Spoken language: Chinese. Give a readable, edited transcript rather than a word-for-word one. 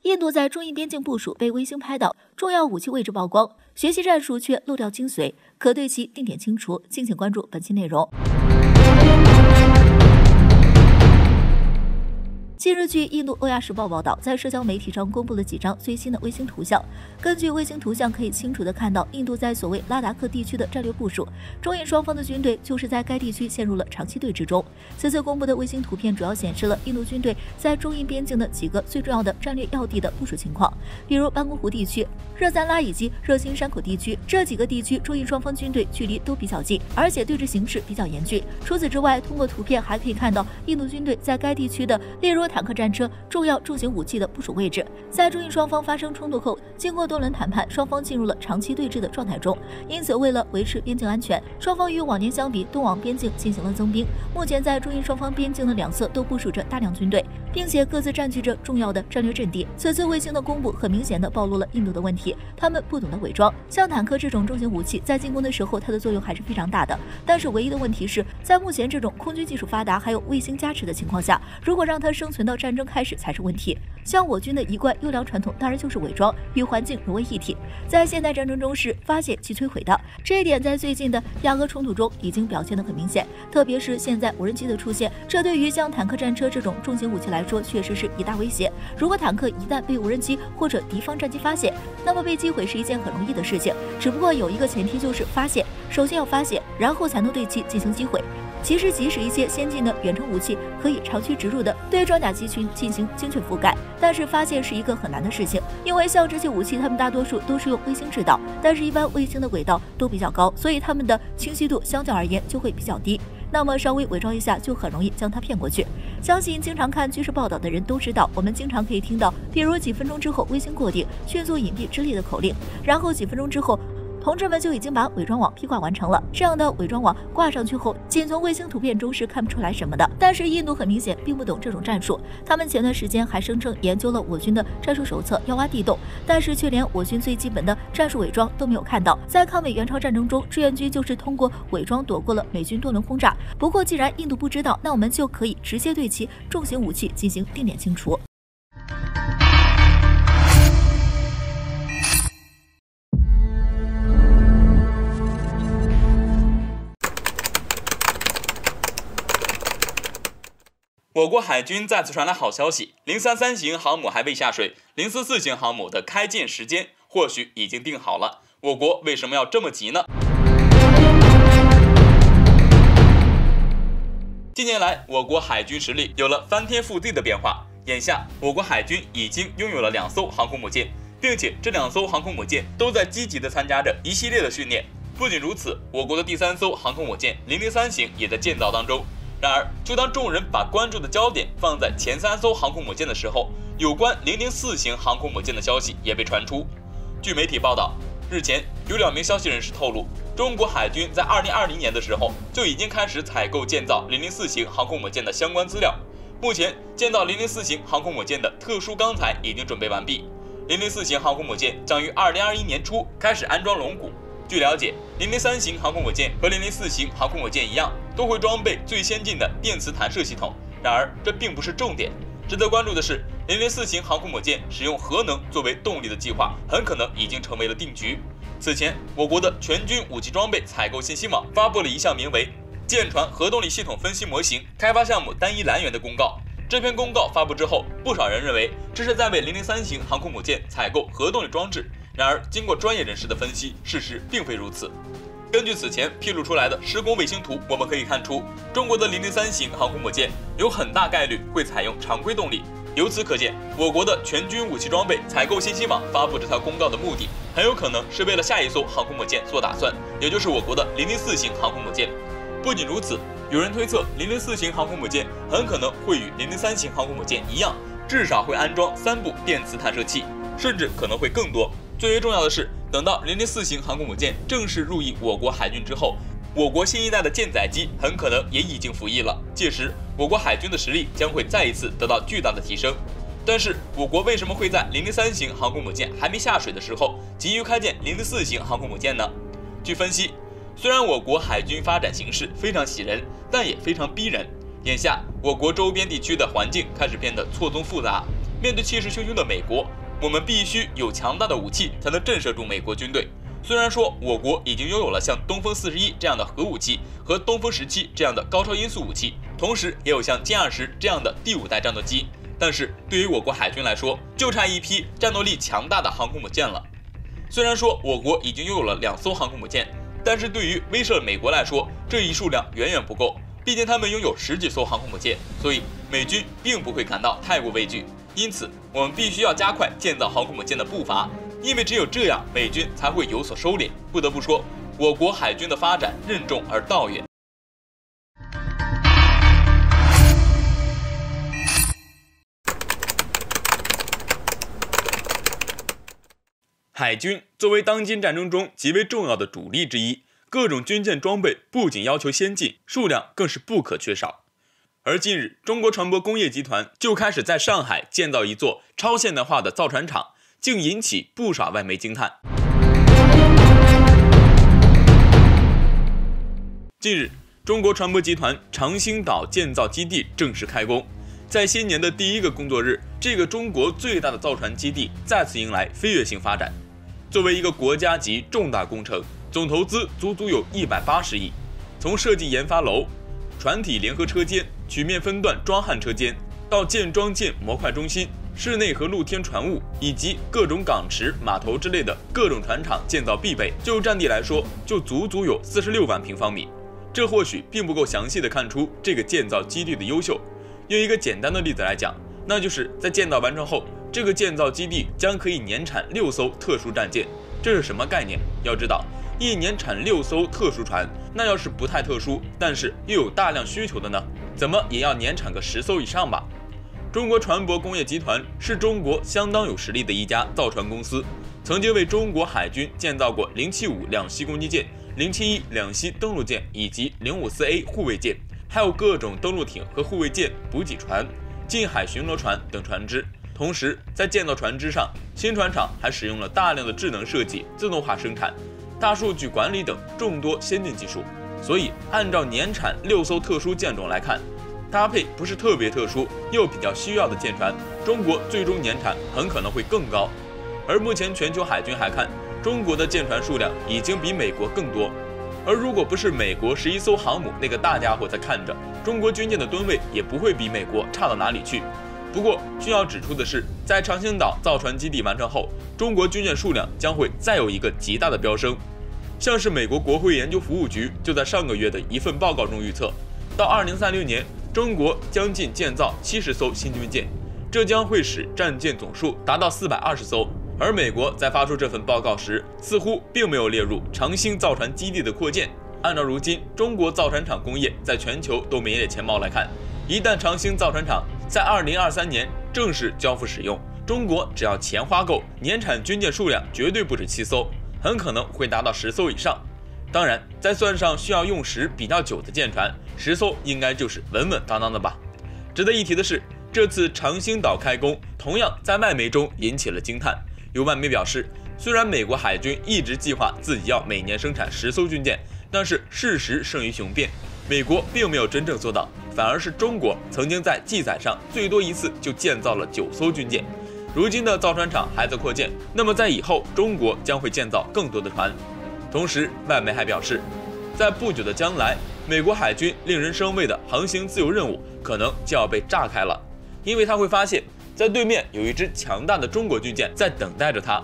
印度在中印边境部署被卫星拍到，重要武器位置曝光，学习战术却漏掉精髓，可对其定点清除。敬请关注本期内容。近日，据印度欧亚时报报道，在社交媒体上公布了几张最新的卫星图像。根据卫星图像，可以清楚地看到印度在所谓拉达克地区的战略部署，中印双方的军队就是在该地区陷入了长期对峙中。此次公布的卫星图片主要显示了印度军队在中印边境的几个最重要的战略要地的部署情况，比如班公湖地区、热赞拉以及热心山口地区。这几个地区中印双方军队距离都比较近，而且对峙形势比较严峻。除此之外，通过图片还可以看到印度军队在该地区的例如坦克战车、重要重型武器的部署位置。在中印双方发生冲突后，经过多轮谈判，双方进入了长期对峙的状态中。因此，为了维持边境安全，双方与往年相比，东往边境进行了增兵。目前，在中印双方边境的两侧都部署着大量军队，并且各自占据着重要的战略阵地。此次卫星的公布很明显地暴露了印度的问题，他们不懂得伪装。像坦克这种重型武器，在进攻的时候，它的作用还是非常大的。但是，唯一的问题是在目前这种空军技术发达还有卫星加持的情况下，如果让它生存到战争开始才是问题。像我军的一贯优良传统，当然就是伪装，与环境融为一体，在现代战争中是发现即摧毁的。这一点在最近的亚俄冲突中已经表现得很明显，特别是现在无人机的出现，这对于像坦克战车这种重型武器来说，确实是一大威胁。如果坦克一旦被无人机或者敌方战机发现，那么被击毁是一件很容易的事情，只不过有一个前提，就是发现，首先要发现，然后才能对其进行击毁。其实，即使一些先进的远程武器可以长驱直入的对装甲机群进行精确覆盖，但是发现是一个很难的事情，因为像这些武器，它们大多数都是用卫星制导，但是一般卫星的轨道都比较高，所以它们的清晰度相较而言就会比较低。那么稍微伪装一下，就很容易将它骗过去。相信经常看军事报道的人都知道，我们经常可以听到，比如几分钟之后卫星过顶，迅速隐蔽之类的口令，然后几分钟之后，同志们就已经把伪装网披挂完成了。这样的伪装网挂上去后，仅从卫星图片中是看不出来什么的。但是印度很明显并不懂这种战术，他们前段时间还声称研究了我军的战术手册，要挖地洞，但是却连我军最基本的战术伪装都没有看到。在抗美援朝战争中，志愿军就是通过伪装躲过了美军多轮轰炸。不过既然印度不知道，那我们就可以直接对其重型武器进行定点清除。我国海军再次传来好消息，033型航母还未下水，044型航母的开舰时间或许已经定好了。我国为什么要这么急呢？近年来，我国海军实力有了翻天覆地的变化。眼下，我国海军已经拥有了2艘航空母舰，并且这2艘航空母舰都在积极地参加着一系列的训练。不仅如此，我国的第3艘航空母舰003型也在建造当中。然而，就当众人把关注的焦点放在前3艘航空母舰的时候，有关004型航空母舰的消息也被传出。据媒体报道，日前有2名消息人士透露，中国海军在2020年的时候就已经开始采购建造004型航空母舰的相关资料。目前，建造004型航空母舰的特殊钢材已经准备完毕。004型航空母舰将于2021年初开始安装龙骨。据了解，003型航空母舰和004型航空母舰一样，都会装备最先进的电磁弹射系统。然而，这并不是重点。值得关注的是，004型航空母舰使用核能作为动力的计划，很可能已经成为了定局。此前，我国的全军武器装备采购信息网发布了一项名为“舰船核动力系统分析模型开发项目单一来源”的公告。这篇公告发布之后，不少人认为这是在为003型航空母舰采购核动力装置。然而，经过专业人士的分析，事实并非如此。根据此前披露出来的施工卫星图，我们可以看出，中国的003型航空母舰有很大概率会采用常规动力。由此可见，我国的全军武器装备采购信息网发布这条公告的目的，很有可能是为了下一艘航空母舰做打算，也就是我国的004型航空母舰。不仅如此，有人推测004型航空母舰很可能会与003型航空母舰一样，至少会安装3部电磁弹射器，甚至可能会更多。最为重要的是，等到004型航空母舰正式入役我国海军之后，我国新一代的舰载机很可能也已经服役了。届时，我国海军的实力将会再一次得到巨大的提升。但是，我国为什么会在003型航空母舰还没下水的时候，急于开建004型航空母舰呢？据分析，虽然我国海军发展形势非常喜人，但也非常逼人。眼下，我国周边地区的环境开始变得错综复杂。面对气势汹汹的美国，我们必须有强大的武器才能震慑住美国军队。虽然说我国已经拥有了像东风41这样的核武器和东风17这样的高超音速武器，同时也有像歼20这样的第5代战斗机，但是对于我国海军来说，就差一批战斗力强大的航空母舰了。虽然说我国已经拥有了2艘航空母舰，但是对于威慑美国来说，这一数量远远不够。毕竟他们拥有10几艘航空母舰，所以美军并不会感到太过畏惧。因此，我们必须要加快建造航空母舰的步伐，因为只有这样，美军才会有所收敛。不得不说，我国海军的发展任重而道远。海军作为当今战争中极为重要的主力之一，各种军舰装备不仅要求先进，数量更是不可缺少。而近日，中国船舶工业集团就开始在上海建造一座超现代化的造船厂，竟引起不少外媒惊叹。近日，中国船舶集团长兴岛建造基地正式开工。在新年的第1个工作日，这个中国最大的造船基地再次迎来飞跃性发展。作为一个国家级重大工程，总投资足足有180亿，从设计研发楼、船体联合车间、曲面分段装焊车间，到建装舰模块中心、室内和露天船坞，以及各种港池、码头之类的各种船厂建造必备。就占地来说，就足足有46万平方米。这或许并不够详细的看出这个建造基地的优秀。用一个简单的例子来讲，那就是在建造完成后，这个建造基地将可以年产6艘特殊战舰。这是什么概念？要知道，一年产6艘特殊船，那要是不太特殊，但是又有大量需求的呢，怎么也要年产个10艘以上吧。中国船舶工业集团是中国相当有实力的一家造船公司，曾经为中国海军建造过075两栖攻击舰、071两栖登陆舰以及054A 护卫舰，还有各种登陆艇和护卫舰、补给船、近海巡逻船等船只。同时，在建造船只上，新船厂还使用了大量的智能设计、自动化生产、大数据管理等众多先进技术。所以，按照年产6艘特殊舰种来看，搭配不是特别特殊又比较需要的舰船，中国最终年产很可能会更高。而目前全球海军还看，中国的舰船数量已经比美国更多。而如果不是美国11艘航母那个大家伙在看着，中国军舰的吨位也不会比美国差到哪里去。不过需要指出的是，在长兴岛造船基地完成后，中国军舰数量将会再有一个极大的飙升。像是美国国会研究服务局就在上个月的一份报告中预测，到2036年，中国将近建造70艘新军舰，这将会使战舰总数达到420艘。而美国在发出这份报告时，似乎并没有列入长兴造船基地的扩建。按照如今中国造船厂工业在全球都名列前茅来看，一旦长兴造船厂在2023年正式交付使用，中国只要钱花够，年产军舰数量绝对不止7艘，很可能会达到10艘以上。当然，再算上需要用时比较久的舰船，10艘应该就是稳稳当当的吧。值得一提的是，这次长兴岛开工同样在外媒中引起了惊叹。有外媒表示，虽然美国海军一直计划自己要每年生产10艘军舰，但是事实胜于雄辩，美国并没有真正做到，反而是中国曾经在记载上最多一次就建造了9艘军舰。如今的造船厂还在扩建，那么在以后中国将会建造更多的船。同时，外媒还表示，在不久的将来，美国海军令人生畏的航行自由任务可能就要被炸开了，因为他会发现，在对面有一支强大的中国军舰在等待着他，